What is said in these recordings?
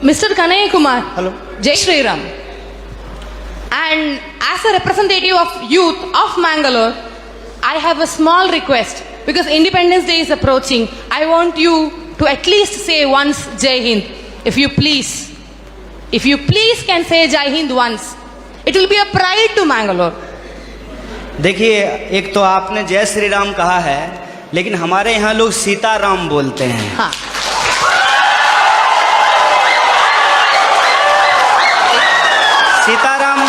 Mr. Kanaya Kumar. Hello. Jai Shri Ram. And as a representative of youth of Mangalore, I have a small request because Independence Day is approaching. I want you to at least say once Jai Hind. If you please can say Jai Hind once. It will be a pride to Mangalore. देखिए, एक तो आपने जय श्री राम कहा है, लेकिन हमारे यहाँ लोग सीताराम बोलते हैं। हाँ। सीताराम।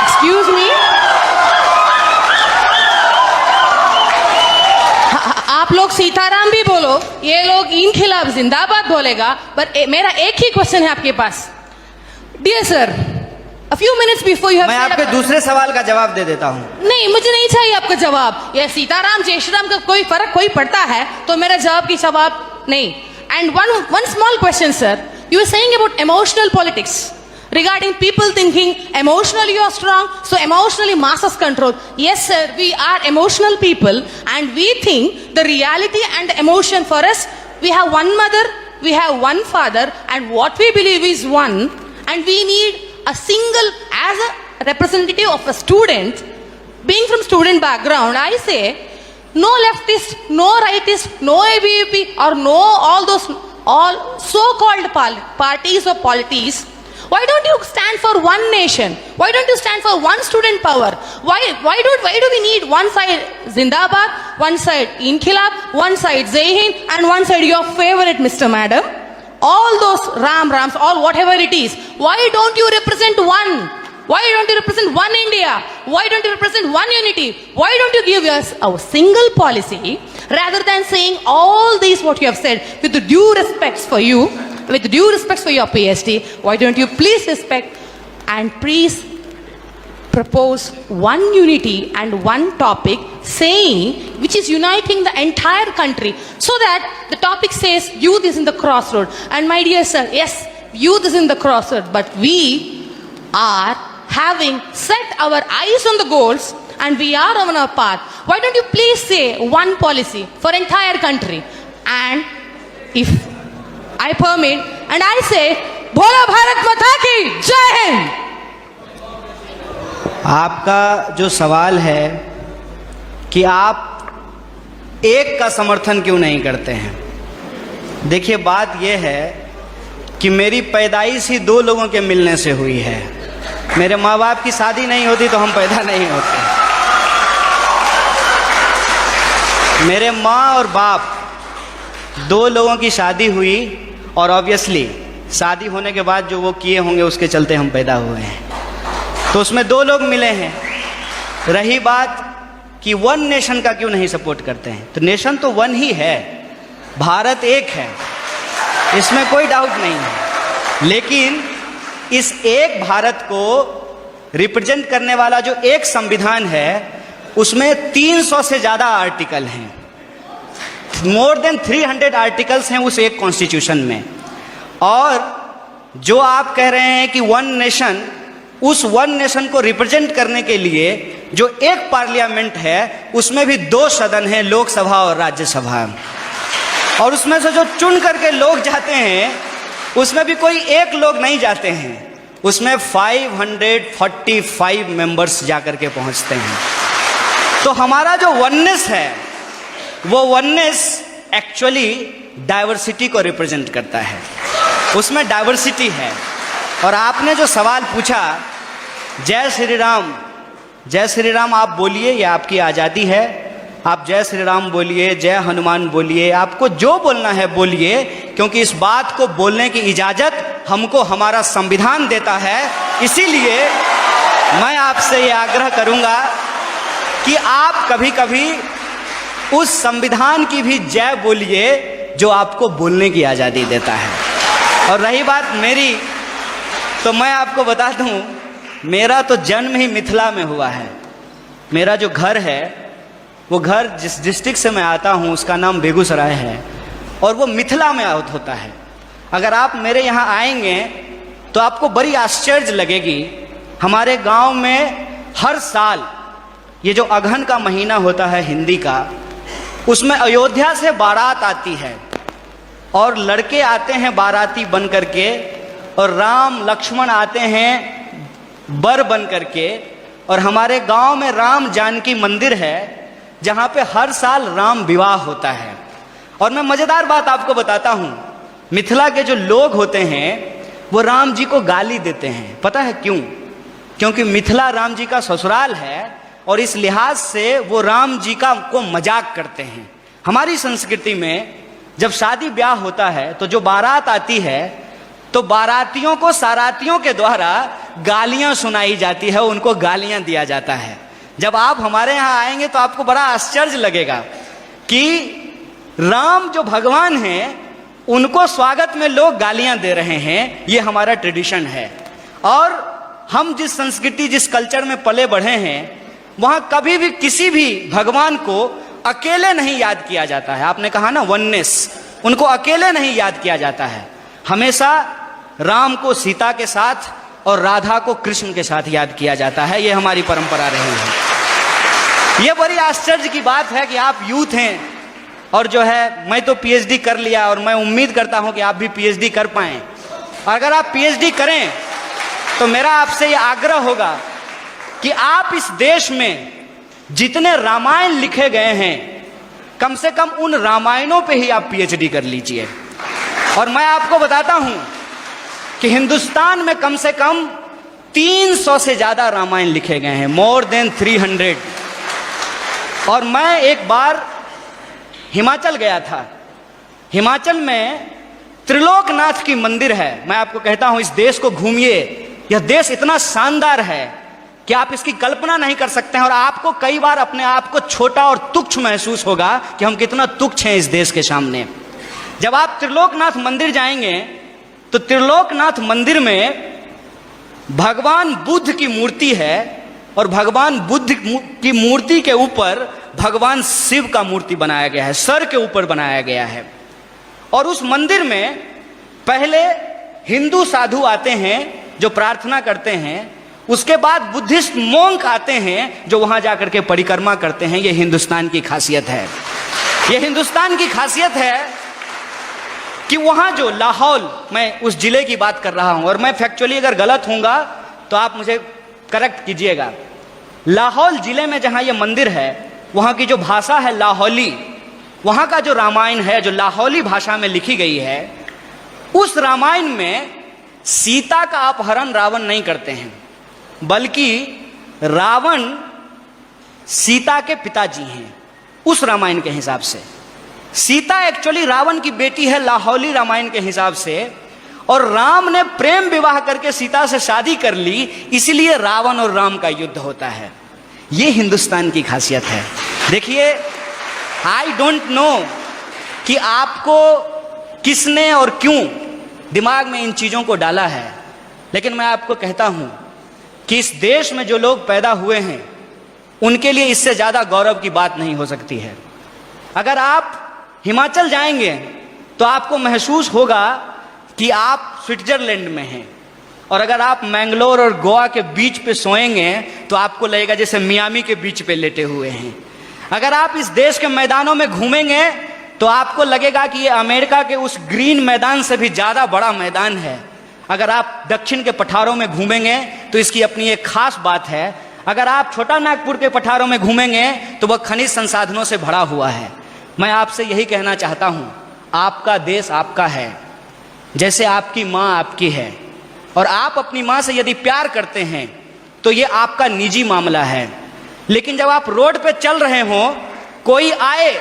Excuse me? आप लोग सीताराम भी बोलो, ये लोग इनखिलाफ जिंदाबाद बोलेगा, पर मेरा एक ही क्वेश्चन है आपके पास। Dear sir, a few minutes before you have मैं आपके दूसरे सवाल का जवाब दे देता हूँ। नहीं, मुझे नहीं चाहिए आपका जवाब। ये सीताराम जय श्री राम का कोई फर्क कोई पड़ता है तो मेरा जवाब की जवाब नहीं। And one small question, sir. You were saying about emotional politics. Regarding people thinking emotionally you are strong, so emotionally masses control. Yes, sir, we are emotional people and we think the reality and emotion for us, we have one mother, we have one father, and what we believe is one, and we need a single, as a representative of a student, being from student background, I say, no leftist, no rightist, no ABVP, or no all so-called parties or polities. Why don't you stand for one nation? Why don't you stand for one student power? Why do we need one side Zindabad, one side Inkhilab, one side Jai Hind, and one side your favorite Mr. Madam? All those Rams, all whatever it is. Why don't you represent one? Why don't you represent one India? Why don't you represent one unity? Why don't you give us a single policy rather than saying all these what you have said with the due respects for you, with the due respects for your PhD? Why don't you please respect and please propose one unity and one topic saying which is uniting the entire country so that the topic says youth is in the crossroad. And my dear sir, yes, youth is in the crossroad, but we are having set our eyes on the goals and we are on our path. Why don't you please say one policy for entire country? And if I permit and I say बोलो भारत माता की जय हिंद। आपका जो सवाल है कि आप एक का समर्थन क्यों नहीं करते हैं, देखिए बात यह है कि मेरी पैदाइश ही दो लोगों के मिलने से हुई है। मेरे माँ बाप की शादी नहीं होती तो हम पैदा नहीं होते। मेरे माँ और बाप दो लोगों की शादी हुई और ऑब्वियसली शादी होने के बाद जो वो किए होंगे उसके चलते हम पैदा हुए हैं, तो उसमें दो लोग मिले हैं। रही बात कि वन नेशन का क्यों नहीं सपोर्ट करते हैं, तो नेशन तो वन ही है, भारत एक है, इसमें कोई डाउट नहीं है। लेकिन इस एक भारत को रिप्रेजेंट करने वाला जो एक संविधान है उसमें 300 से ज़्यादा आर्टिकल हैं, मोर देन 300 आर्टिकल्स हैं उस एक कॉन्स्टिट्यूशन में। और जो आप कह रहे हैं कि वन नेशन, उस वन नेशन को रिप्रेजेंट करने के लिए जो एक पार्लियामेंट है उसमें भी दो सदन हैं, लोकसभा और राज्यसभा, और उसमें से जो चुन करके लोग जाते हैं उसमें भी कोई एक लोग नहीं जाते हैं, उसमें 545 मेंबर्स जाकर के पहुंचते हैं। तो हमारा जो वननेस है वो वननेस एक्चुअली डाइवर्सिटी को रिप्रेजेंट करता है, उसमें डाइवर्सिटी है। और आपने जो सवाल पूछा जय श्री राम, जय श्री राम आप बोलिए, ये आपकी आज़ादी है, आप जय श्री राम बोलिए, जय हनुमान बोलिए, आपको जो बोलना है बोलिए, क्योंकि इस बात को बोलने की इजाज़त हमको हमारा संविधान देता है। इसीलिए मैं आपसे ये आग्रह करूँगा कि आप कभी कभी उस संविधान की भी जय बोलिए जो आपको बोलने की आज़ादी देता है। और रही बात मेरी, तो मैं आपको बता दूं, मेरा तो जन्म ही मिथिला में हुआ है। मेरा जो घर है वो घर जिस डिस्ट्रिक्ट से मैं आता हूं उसका नाम बेगूसराय है और वो मिथिला में होता है। अगर आप मेरे यहाँ आएंगे तो आपको बड़ी आश्चर्य लगेगी। हमारे गांव में हर साल ये जो अगहन का महीना होता है हिंदी का, उसमें अयोध्या से बारात आती है और लड़के आते हैं बाराती बन करके, और राम लक्ष्मण आते हैं बर बन करके। और हमारे गांव में राम जानकी मंदिर है जहां पे हर साल राम विवाह होता है। और मैं मजेदार बात आपको बताता हूं, मिथिला के जो लोग होते हैं वो राम जी को गाली देते हैं। पता है क्यों? क्योंकि मिथिला राम जी का ससुराल है और इस लिहाज से वो राम जी का को मजाक करते हैं। हमारी संस्कृति में जब शादी ब्याह होता है तो जो बारात आती है तो बारातियों को सारातियों के द्वारा गालियां सुनाई जाती है, उनको गालियां दिया जाता है। जब आप हमारे यहाँ आएंगे तो आपको बड़ा आश्चर्य लगेगा कि राम जो भगवान हैं उनको स्वागत में लोग गालियां दे रहे हैं। ये हमारा ट्रेडिशन है। और हम जिस संस्कृति जिस कल्चर में पले बढ़े हैं वहां कभी भी किसी भी भगवान को अकेले नहीं याद किया जाता है। आपने कहा ना वननेस, उनको अकेले नहीं याद किया जाता है। हमेशा राम को सीता के साथ और राधा को कृष्ण के साथ याद किया जाता है। ये हमारी परंपरा रही है। ये बड़ी आश्चर्य की बात है कि आप यूथ हैं और जो है मैं तो पीएचडी कर लिया और मैं उम्मीद करता हूं कि आप भी पीएचडी कर पाएं। अगर आप पीएचडी करें तो मेरा आपसे ये आग्रह होगा कि आप इस देश में जितने रामायण लिखे गए हैं कम से कम उन रामायणों पे ही आप पीएचडी कर लीजिए। और मैं आपको बताता हूं कि हिंदुस्तान में कम से कम 300 से ज्यादा रामायण लिखे गए हैं, मोर देन 300। और मैं एक बार हिमाचल गया था। हिमाचल में त्रिलोकनाथ की मंदिर है। मैं आपको कहता हूं इस देश को घूमिए। यह देश इतना शानदार है कि आप इसकी कल्पना नहीं कर सकते हैं। और आपको कई बार अपने आप को छोटा और तुच्छ महसूस होगा कि हम कितना तुच्छ हैं इस देश के सामने। जब आप त्रिलोकनाथ मंदिर जाएंगे तो त्रिलोकनाथ मंदिर में भगवान बुद्ध की मूर्ति है और भगवान बुद्ध की मूर्ति के ऊपर भगवान शिव का मूर्ति बनाया गया है, सर के ऊपर बनाया गया है। और उस मंदिर में पहले हिंदू साधु आते हैं जो प्रार्थना करते हैं, उसके बाद बुद्धिस्ट मोंक आते हैं जो वहां जाकर के परिक्रमा करते हैं। यह हिंदुस्तान की खासियत है। यह हिंदुस्तान की खासियत है कि वहां जो लाहौल, मैं उस जिले की बात कर रहा हूं और मैं फैक्चुअली अगर गलत होऊंगा तो आप मुझे करेक्ट कीजिएगा। लाहौल जिले में जहां यह मंदिर है वहां की जो भाषा है लाहौली, वहां का जो रामायण है जो लाहौली भाषा में लिखी गई है, उस रामायण में सीता का अपहरण रावण नहीं करते हैं, बल्कि रावण सीता के पिताजी हैं। उस रामायण के हिसाब से सीता एक्चुअली रावण की बेटी है लाहौली रामायण के हिसाब से। और राम ने प्रेम विवाह करके सीता से शादी कर ली, इसलिए रावण और राम का युद्ध होता है। यह हिंदुस्तान की खासियत है। देखिए, आई डोंट नो कि आपको किसने और क्यों दिमाग में इन चीजों को डाला है, लेकिन मैं आपको कहता हूं कि इस देश में जो लोग पैदा हुए हैं उनके लिए इससे ज्यादा गौरव की बात नहीं हो सकती है। अगर आप हिमाचल जाएंगे तो आपको महसूस होगा कि आप स्विट्जरलैंड में हैं। और अगर आप मैंगलोर और गोवा के बीच पे सोएंगे तो आपको लगेगा जैसे मियामी के बीच पे लेटे हुए हैं। अगर आप इस देश के मैदानों में घूमेंगे तो आपको लगेगा कि ये अमेरिका के उस ग्रीन मैदान से भी ज्यादा बड़ा मैदान है। अगर आप दक्षिण के पठारों में घूमेंगे तो इसकी अपनी एक खास बात है। अगर आप छोटा नागपुर के पठारों में घूमेंगे तो वह खनिज संसाधनों से भरा हुआ है। मैं आपसे यही कहना चाहता हूं, आपका देश आपका है, जैसे आपकी माँ आपकी है। और आप अपनी माँ से यदि प्यार करते हैं तो ये आपका निजी मामला है। लेकिन जब आप रोड पे चल रहे हो, कोई आए,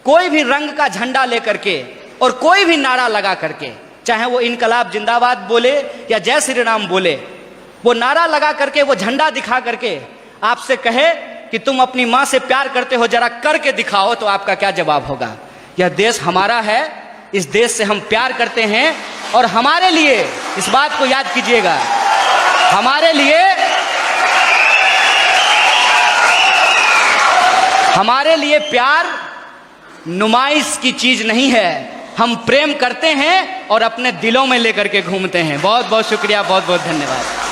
कोई भी रंग का झंडा लेकर के और कोई भी नारा लगा करके, चाहे वो इनकलाब जिंदाबाद बोले या जय श्री राम बोले, वो नारा लगा करके, वो झंडा दिखा करके आपसे कहे कि तुम अपनी माँ से प्यार करते हो, जरा करके दिखाओ, तो आपका क्या जवाब होगा? यह देश हमारा है, इस देश से हम प्यार करते हैं। और हमारे लिए, इस बात को याद कीजिएगा, हमारे लिए प्यार नुमाइश की चीज नहीं है। हम प्रेम करते हैं और अपने दिलों में लेकर के घूमते हैं। बहुत बहुत शुक्रिया, बहुत बहुत धन्यवाद।